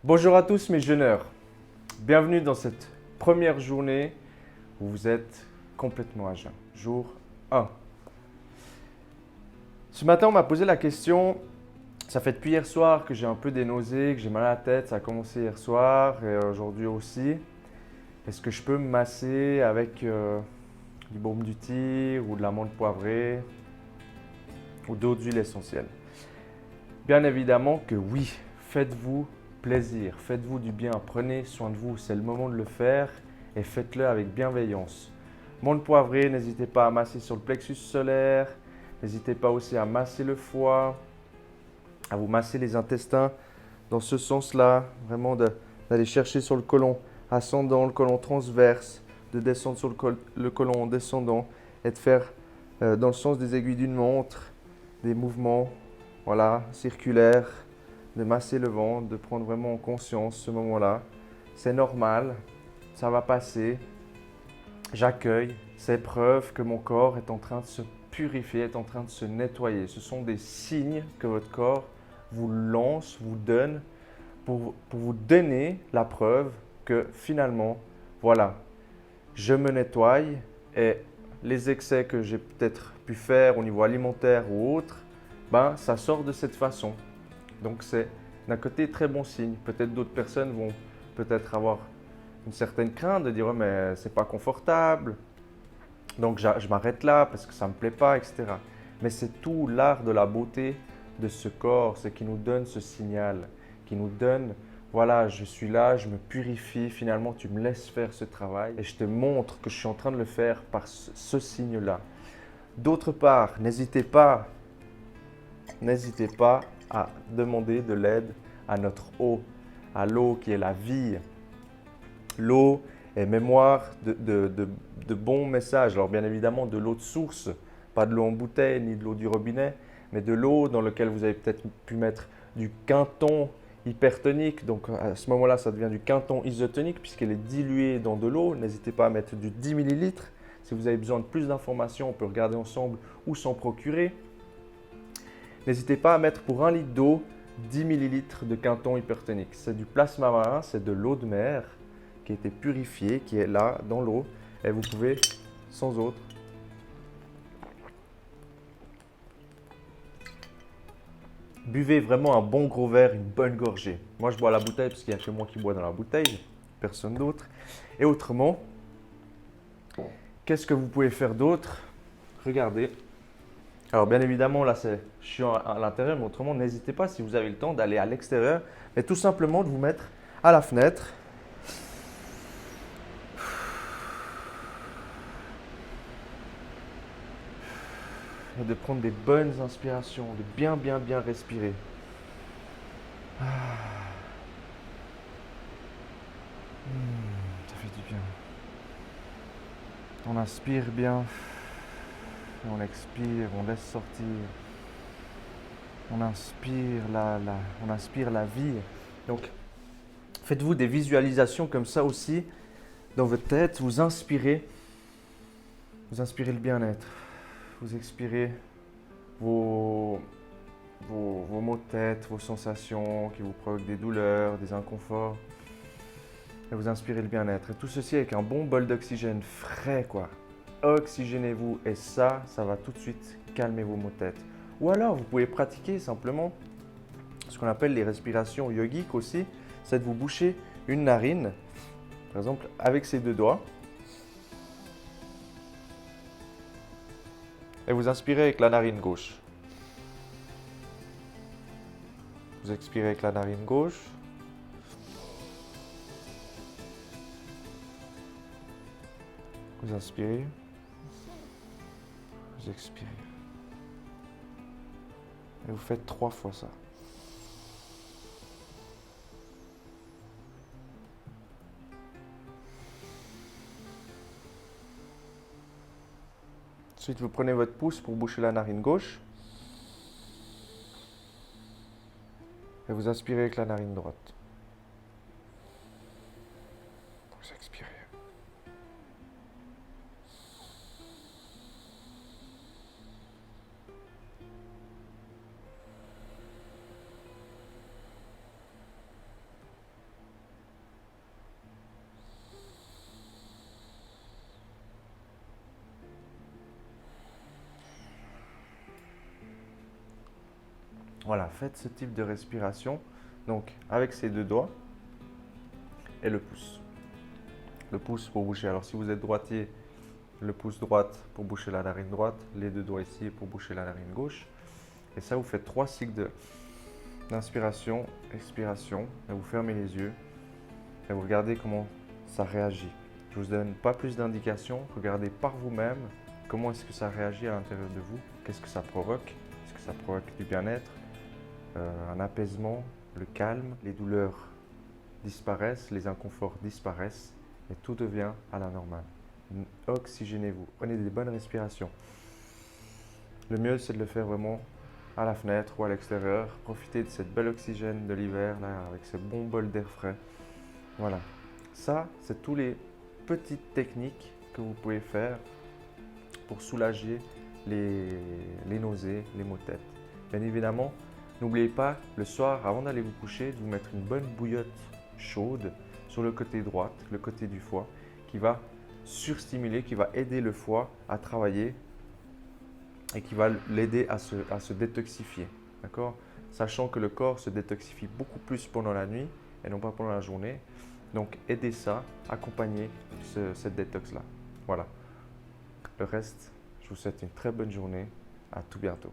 Bonjour à tous mes jeûneurs, bienvenue dans cette première journée où vous êtes complètement à jeun, jour 1. Ce matin on m'a posé la question, ça fait depuis hier soir que j'ai un peu des nausées, que j'ai mal à la tête, ça a commencé hier soir et aujourd'hui aussi. Est-ce que je peux me masser avec du baume du tigre ou de l'amande poivrée ou d'autres huiles essentielles? Bien évidemment que oui, faites-vous plaisir, faites-vous du bien, prenez soin de vous, c'est le moment de le faire et faites-le avec bienveillance. Menthe poivrée, n'hésitez pas à masser sur le plexus solaire, n'hésitez pas aussi à masser le foie, à vous masser les intestins dans ce sens-là, vraiment d'aller chercher sur le côlon ascendant, le côlon transverse, de descendre sur le côlon descendant et de faire dans le sens des aiguilles d'une montre des mouvements voilà, circulaires, de masser le ventre, de prendre vraiment en conscience ce moment-là. C'est normal, ça va passer. J'accueille ces preuves que mon corps est en train de se purifier, est en train de se nettoyer. Ce sont des signes que votre corps vous lance, vous donne pour vous donner la preuve que finalement, voilà, je me nettoie et les excès que j'ai peut-être pu faire au niveau alimentaire ou autre, ben, ça sort de cette façon. Donc c'est d'un côté très bon signe. Peut-être d'autres personnes vont peut-être avoir une certaine crainte de dire ouais, mais c'est pas confortable, donc je m'arrête là parce que ça me plaît pas, etc. Mais c'est tout l'art de la beauté de ce corps, c'est qui nous donne ce signal, qui nous donne voilà, je suis là, je me purifie, finalement tu me laisses faire ce travail et je te montre que je suis en train de le faire par ce signe-là. D'autre part, n'hésitez pas à demander de l'aide à notre eau, à l'eau qui est la vie. L'eau est mémoire de bons messages. Alors bien évidemment de l'eau de source, pas de l'eau en bouteille ni de l'eau du robinet, mais de l'eau dans laquelle vous avez peut-être pu mettre du quinton hypertonique. Donc à ce moment-là, ça devient du quinton isotonique puisqu'elle est diluée dans de l'eau. N'hésitez pas à mettre du 10 millilitres. Si vous avez besoin de plus d'informations, on peut regarder ensemble où s'en procurer. N'hésitez pas à mettre pour 1 litre d'eau 10 millilitres de quinton hypertonique. C'est du plasma marin, c'est de l'eau de mer qui a été purifiée, qui est là dans l'eau. Et vous pouvez, sans autre, buvez vraiment un bon gros verre, une bonne gorgée. Moi, je bois la bouteille parce qu'il n'y a que moi qui bois dans la bouteille, personne d'autre. Et autrement, qu'est-ce que vous pouvez faire d'autre? Regardez. Alors bien évidemment, là, je suis à l'intérieur, mais autrement, n'hésitez pas, si vous avez le temps, d'aller à l'extérieur, mais tout simplement de vous mettre à la fenêtre et de prendre des bonnes inspirations, de bien, bien, bien respirer. Ça fait du bien. On inspire bien, on expire, on laisse sortir. On inspire on inspire la vie. Donc, faites-vous des visualisations comme ça aussi dans votre tête. Vous inspirez le bien-être. Vous expirez vos, vos maux de tête, vos sensations qui vous provoquent des douleurs, des inconforts. Et vous inspirez le bien-être. Et tout ceci avec un bon bol d'oxygène frais, quoi. Oxygénez-vous et ça va tout de suite calmer vos maux de tête. Ou alors, vous pouvez pratiquer simplement ce qu'on appelle les respirations yogiques aussi, c'est de vous boucher une narine, par exemple avec ses deux doigts, et vous inspirez avec la narine gauche. Vous expirez avec la narine gauche. Vous inspirez. Vous expirez. Et vous faites 3 fois ça. Ensuite, vous prenez votre pouce pour boucher la narine gauche. Et vous inspirez avec la narine droite. Vous expirez. Voilà, faites ce type de respiration. Donc, avec ces deux doigts et le pouce. Le pouce pour boucher. Alors, si vous êtes droitier, le pouce droite pour boucher la narine droite, les deux doigts ici pour boucher la narine gauche. Et ça, vous faites 3 cycles d'inspiration, expiration, et vous fermez les yeux et vous regardez comment ça réagit. Je ne vous donne pas plus d'indications, regardez par vous-même comment est-ce que ça réagit à l'intérieur de vous, qu'est-ce que ça provoque, est-ce que ça provoque du bien-être, un apaisement, le calme, les douleurs disparaissent, les inconforts disparaissent et tout devient à la normale. Oxygénez-vous, prenez des bonnes respirations. Le mieux, c'est de le faire vraiment à la fenêtre ou à l'extérieur. Profitez de cette belle oxygène de l'hiver, là, avec ce bon bol d'air frais. Voilà. Ça, c'est tous les petites techniques que vous pouvez faire pour soulager les nausées, les maux de tête. Bien évidemment, n'oubliez pas, le soir, avant d'aller vous coucher, de vous mettre une bonne bouillotte chaude sur le côté droit, le côté du foie, qui va surstimuler, qui va aider le foie à travailler et qui va l'aider à se détoxifier. D'accord? Sachant que le corps se détoxifie beaucoup plus pendant la nuit et non pas pendant la journée. Donc, aidez ça, accompagnez cette détox-là. Voilà. Le reste, je vous souhaite une très bonne journée. À tout bientôt.